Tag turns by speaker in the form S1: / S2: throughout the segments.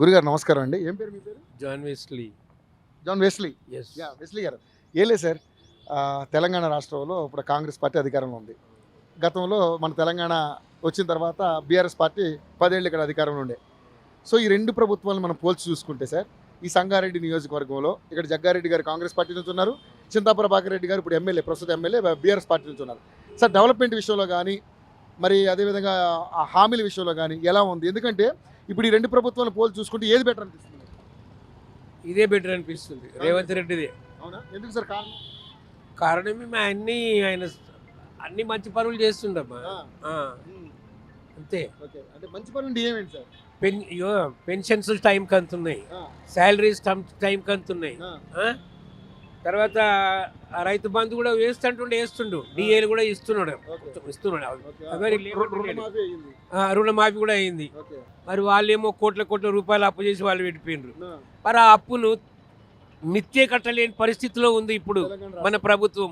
S1: గురుగారు నమస్కారం అండి. ఏం పేరు మీ పేరు?
S2: John Wesley.
S1: John Wesley.
S2: S.
S1: Wesley గారు. ఏం లేదు సార్, తెలంగాణ రాష్ట్రంలో ఇప్పుడు కాంగ్రెస్ పార్టీ అధికారంలో ఉంది. గతంలో మన తెలంగాణ వచ్చిన తర్వాత బీఆర్ఎస్ పార్టీ 10 ఏళ్ళు ఇక్కడ అధికారంలో ఉండే. సో ఈ రెండు ప్రభుత్వాలను మనం పోల్చి చూసుకుంటే సార్, ఈ సంగారెడ్డి నియోజకవర్గంలో ఇక్కడ జగ్గారెడ్డి గారు కాంగ్రెస్ పార్టీ నుంచి ఉన్నారు, చింతా ప్రభాకర్ రెడ్డి గారు ఇప్పుడు ఎమ్మెల్యే, ప్రస్తుత ఎమ్మెల్యే బీఆర్ఎస్ పార్టీ నుంచి ఉన్నారు. సార్ డెవలప్మెంట్ విషయంలో కానీ, మరి అదేవిధంగా ఆ హామీల విషయంలో కానీ ఎలా ఉంది? ఎందుకంటే ఇప్పుడు ఈ రెండు ప్రభుత్వాలను పోల్చి చూసుకుంటే ఏది బెటర్ అనిపిస్తుంది?
S2: ఇదే బెటర్ అనిపిస్తుంది, రేవంత్ రెడ్డిదే.
S1: అవునా? ఎందుకు సార్ కారణం?
S2: కారణం ఆయన అన్ని మంచి పనులు చేస్తుండమ్మా. అంతే.
S1: ఓకే, అంటే మంచి పనులు ఏమేంటి సార్?
S2: పెన్షన్స్ టైంకి అంతున్నాయి, శాలరీస్ టైంకి అంతున్నాయి. తర్వాత ఆ రైతు బంధు కూడా వేస్తుండు, డిఏలు కూడా ఇస్తున్నాడు. రుణమాఫీ కూడా అయింది. మరి వాళ్ళేమో కోట్ల రూపాయలు అప్పు చేసి వాళ్ళు పెట్టిపోయినారు. మరి ఆ అప్పులు మిత్తే కట్టలేని పరిస్థితిలో ఉంది ఇప్పుడు మన ప్రభుత్వం.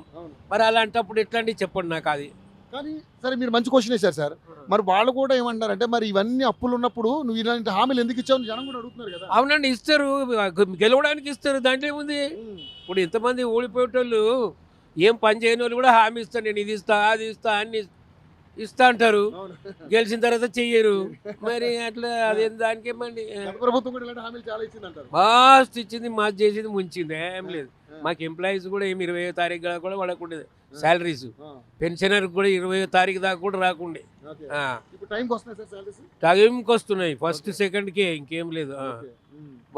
S2: మరి అలాంటప్పుడు ఎట్లాంటి చెప్పండి నాకు అది.
S1: కానీ సరే, మీరు మంచి క్వశ్చన్ వేశారు సార్. మరి వాళ్ళు కూడా ఏమంటారంటే, మరి ఇవన్నీ అప్పులు ఉన్నప్పుడు నువ్వు ఇలాంటి హామీలు ఎందుకు ఇచ్చావు జనం కూడా అడుగుతున్నారు కదా.
S2: అవునండి, ఇస్తారు, గెలవడానికి ఇస్తారు, దాంట్లో ఏముంది. ఇప్పుడు ఎంతమంది ఓడిపోయేటోళ్ళు ఏం పని చేయని వాళ్ళు కూడా హామీ ఇస్తాను, నేను ఇది ఇస్తా అది ఇస్తా అన్ని ఇస్తా అంటారు, గెలిచిన తర్వాత చెయ్యరు. మరి అట్లా అదేం దానికేమండి.
S1: ప్రభుత్వం కూడా ఇలాంటి హామీలు చాలా ఇచ్చింది అంటారు.
S2: మస్తు ఇచ్చింది, మాకు చేసింది ముంచింది, ఏం లేదు. మాకు ఎంప్లాయీస్ కూడా ఏమి 20వ తారీఖు కూడా పడకుండేది శాలరీస్. పెన్షనర్ కూడా 20వ తారీఖు దాకా కూడా రాకుండే. టైంకి వస్తున్నాయి, ఫస్ట్ సెకండ్కే, ఇంకేం లేదు.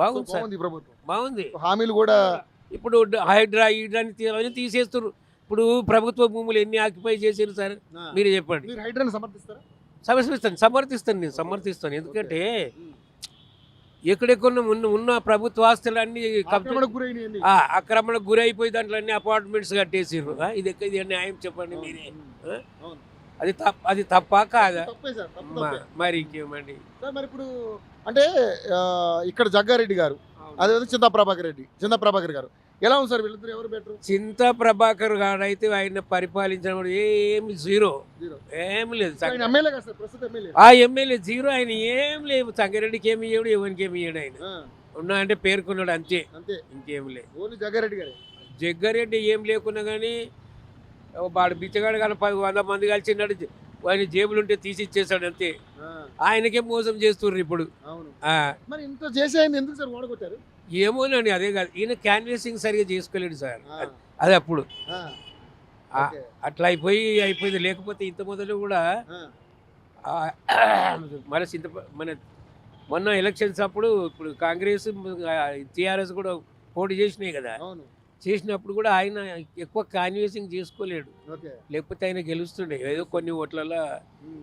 S2: బాగుంది సార్, బాగుంది.
S1: హామీలు కూడా
S2: ఇప్పుడు హైడ్రా అవన్నీ తీసేస్తారు. ఇప్పుడు ప్రభుత్వ భూములు ఎన్ని ఆక్యుపై చేసారు సార్, మీరు చెప్పండి. సమర్థిస్తాను. ఎందుకంటే ఎక్కడెక్కడ ఉన్న ప్రభుత్వ ఆస్తులు అన్ని ఆక్రమణకు గురైపోయి దాంట్లో అన్ని అపార్ట్మెంట్స్ కట్టేసారు. ఇది న్యాయం చెప్పండి మీరే. అది తప్ప కాదా? మరి ఇంకేమండి.
S1: మరి ఇప్పుడు అంటే ఇక్కడ జగ్గారెడ్డి గారు, అదేవిధంగా చింతా ప్రభాకర్ గారు ఎలా ఉంది సార్? వీళ్ళిద్దరు ఎవరు బెటర్?
S2: చింతా ప్రభాకర్ గారు అయితే ఆయన పరిపాలించిన ఏమి జీరో, ఏమి లేదు. ఆ ఎమ్మెల్యే జీరో, ఆయన ఏం లేవు. సంగారెడ్డికి ఏమి ఇయ్యడు, ఎవరికి ఏమి ఇయ్యడు. ఆయన ఉన్నా అంటే పేర్కొన్నాడు అంతే, ఇంకేం లేదు. జగ్గారెడ్డి ఏం లేకున్నా కానీ వాడు బిచ్చగాడు కానీ 100 మంది కలిసినాడు, ఆయన జేబులుంటే తీసి ఇచ్చేసాడు అంతే. ఆయనకే మోసం చేస్తుర్రు ఇప్పుడు. ఏమోనండి, అదే కాదు, ఈయన క్యాన్వాసింగ్ సరిగా చేసుకోలేడు సార్. అదే అప్పుడు అట్లా అయిపోయింది. లేకపోతే ఇంత మొదలు కూడా మన మొన్న ఎలక్షన్స్ అప్పుడు ఇప్పుడు కాంగ్రెస్ టీఆర్ఎస్ కూడా పోటీ చేసినాయి కదా. చేసినప్పుడు కూడా ఆయన ఎక్కువ కాన్వాసింగ్ చేసుకోలేడు, లేకపోతే ఆయన గెలుస్తుండే. ఏదో కొన్ని ఓట్లలో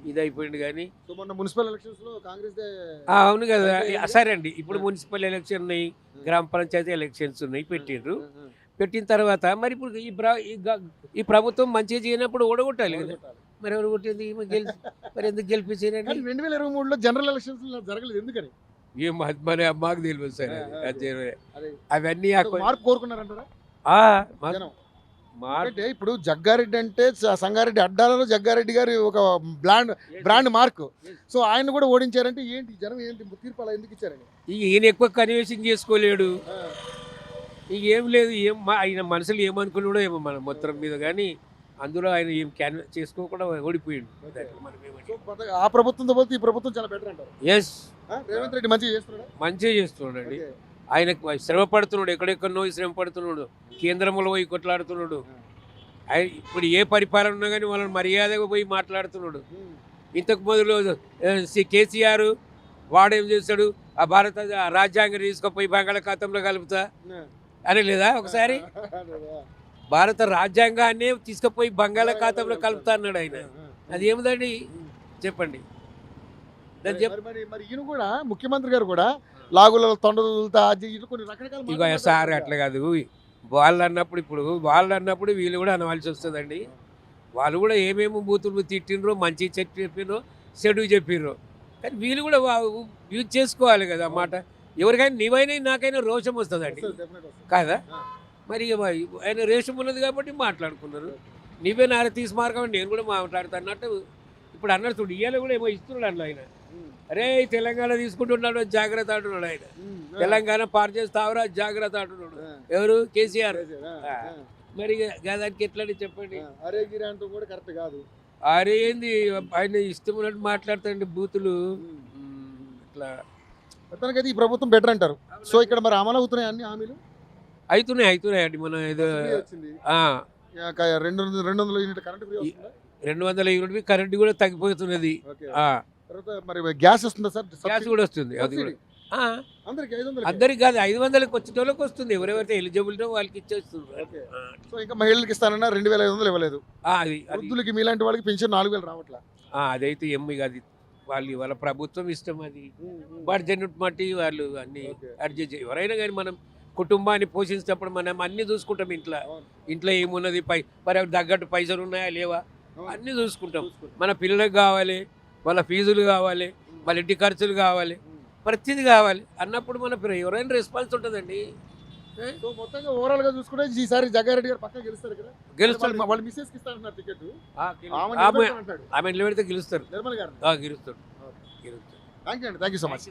S2: ఇది అయిపోయింది. కానీ
S1: మున్సిపల్ ఎలక్షన్స్ లో కాంగ్రెస్
S2: అవును కదా. సరే అండి, ఇప్పుడు మున్సిపల్ ఎలక్షన్ ఉన్నాయి, గ్రామ పంచాయతీ ఎలక్షన్స్ ఉన్నాయి, పెట్టిన తర్వాత మరి ఇప్పుడు ఈ ప్రభుత్వం మంచిగా చేయనప్పుడు ఓడగొట్టాలి కదా. మరి ఎవరు కొట్టేది? మరి ఎందుకు గెలిపించారండి?
S1: 2023లో జనరల్ ఎలక్షన్స్ జరగలేదు, ఎందుకని?
S2: ఏం మరి మాకు తెలియదు సార్. అవన్నీ
S1: కోరుకున్నారంటారా? అంటే ఇప్పుడు జగ్గారెడ్డి అంటే సంగారెడ్డి అడ్డాలలో జగ్గారెడ్డి గారి ఒక బ్రాండ్ మార్క్. సో ఆయన కూడా ఓడించారంటే ఏంటి జనం ఏంటి తీర్పు అలా ఎందుకు ఇచ్చారండి?
S2: ఈయన ఎక్కువ కన్విన్సింగ్ చేసుకోలేడు, ఏం లేదు. ఆయన మనసులో ఏమనుకున్నాడో ఏమో మన మొత్తం మీద. కానీ అందులో ఆయన ఏం చేసుకోకుండా ఓడిపోయాడు.
S1: ఆ ప్రభుత్వంతో పోతే ఈ ప్రభుత్వం చాలా బెటర్ అంటారు.
S2: ఎస్,
S1: రేవంత్ రెడ్డి
S2: మంచిగా చేస్తున్నాడు. ఆయన శ్రమ పడుతున్నాడు, ఎక్కడెక్కడో శ్రమ పడుతున్నాడు, కేంద్రంలో పోయి కొట్లాడుతున్నాడు. ఇప్పుడు ఏ పరిపాలన ఉన్నా కానీ వాళ్ళని మర్యాదగా పోయి మాట్లాడుతున్నాడు. ఇంతకు మొదలు కేసీఆర్ వాడేం చేస్తాడు, ఆ భారత రాజ్యాంగం తీసుకుపోయి బంగాళాఖాతంలో కలుపుతా అని లేదా ఒకసారి? భారత రాజ్యాంగాన్ని తీసుకుపోయి బంగాళాఖాతంలో కలుపుతా అన్నాడు ఆయన. అది ఏమిదండి చెప్పండి.
S1: ఈయన కూడా ముఖ్యమంత్రి గారు కూడా లాగుల తొండలుతా కొన్ని రకరకాల.
S2: ఇక సార్ అట్లా కాదు, వాళ్ళు అన్నప్పుడు వీళ్ళు కూడా అనవలసి వస్తుందండి. వాళ్ళు కూడా ఏమేమి బూతులు తిట్టినరో, మంచి చెప్పినరో, చెడు చెప్పినరో, కానీ వీళ్ళు కూడా యూజ్ చేసుకోవాలి కదా అన్నమాట. ఎవరికైనా నీవైనా నాకైనా రోషం వస్తుందండి కాదా? మరి ఆయన రేషం ఉన్నది కాబట్టి మాట్లాడుకున్నారు. నీవే నార తీసి మార్గం, నేను కూడా మాట్లాడుతా అన్నట్టు ఇప్పుడు అన్నట్టు చూడు. ఇవాళ కూడా ఏమో ఇస్తున్నాడు అందులో ఆయన. అరే తెలంగాణ తీసుకుంటున్నాడు జాగ్రత్త అంటున్నాడు ఆయన. తెలంగాణ పాడు చేస్తావురా జాగ్రత్త అంటున్నాడు. ఎవరు? కేసీఆర్. మరి దానికి ఎట్లా చెప్పండి.
S1: అరే గిరి అంటూ కూడా కరెక్ట్ కాదు.
S2: అరే ఏంది ఆయన ఇష్టం ఉన్నట్టు మాట్లాడతాండి బూతులు. ఇట్లా
S1: మొత్తానికైతే ఈ ప్రభుత్వం బెటర్ అంటారు. సో ఇక్కడ మరి అమలు అవుతున్నాయి అన్ని హామీలు?
S2: అవుతున్నాయండి. మన ఏదో
S1: ఫ్రీ వచ్చింది. 200 యూనిట్ కరెంట్ ఫ్రీ వస్తుందా?
S2: 200 యూనిట్ కరెంట్ కూడా తగ్గిపోతున్నది.
S1: ఓకే.
S2: ఆ,
S1: తర్వాత మరి గ్యాస్ వస్తుందా సార్?
S2: గ్యాస్ కూడా వస్తుంది. అది కూడా
S1: అందరికి 500.
S2: అందరికి కాదు, 500కి వచ్చేటోళ్ళకి వస్తుంది. ఎవరెవరైతే ఎలిజిబిలిటీ వాళ్ళకి ఇచ్చేస్తున్నారు.
S1: ఓకే. సో ఇంకా మహిళలకు ఇస్తానన్నా 2500 ఇవ్వలేదు.
S2: అది
S1: వృద్ధులకి మీలాంటి వాళ్ళకి పెన్షన్ 4000 రావట్లా.
S2: అదైతే అది వాళ్ళ ప్రభుత్వం ఇష్టం. అది బడ్జెట్ మట్టి వాళ్ళు అన్ని అడ్జస్ట్ చేయ. ఎవరైనా కానీ మనం కుటుంబాన్ని పోషించినప్పుడు మనం అన్ని చూసుకుంటాం. ఇంట్లో ఏమున్నది, మరి తగ్గట్టు పైసలు ఉన్నాయా లేవా అన్ని చూసుకుంటాం. మన పిల్లలకు కావాలి, వాళ్ళ ఫీజులు కావాలి, వాళ్ళ ఇంటి ఖర్చులు కావాలి, ప్రతిదీ కావాలి అన్నప్పుడు మన ఎవరైనా రెస్పాన్స్ ఉంటుందండి.
S1: సో మొత్తంగా ఓవరాల్ గా చూసుకుంటే ఈసారి జగ్గారెడ్డి గారు పక్కా గెలుస్తారు కదా?
S2: గెలుస్తాడు.
S1: వాళ్ళ మిస్సెస్ కి ఇస్తారంటున్నారు టికెట్.
S2: ఆమె నిలబెడితే గెలుస్తారు.
S1: నిర్మల్ గారు
S2: గెలుస్తాడు.
S1: Thank you so much.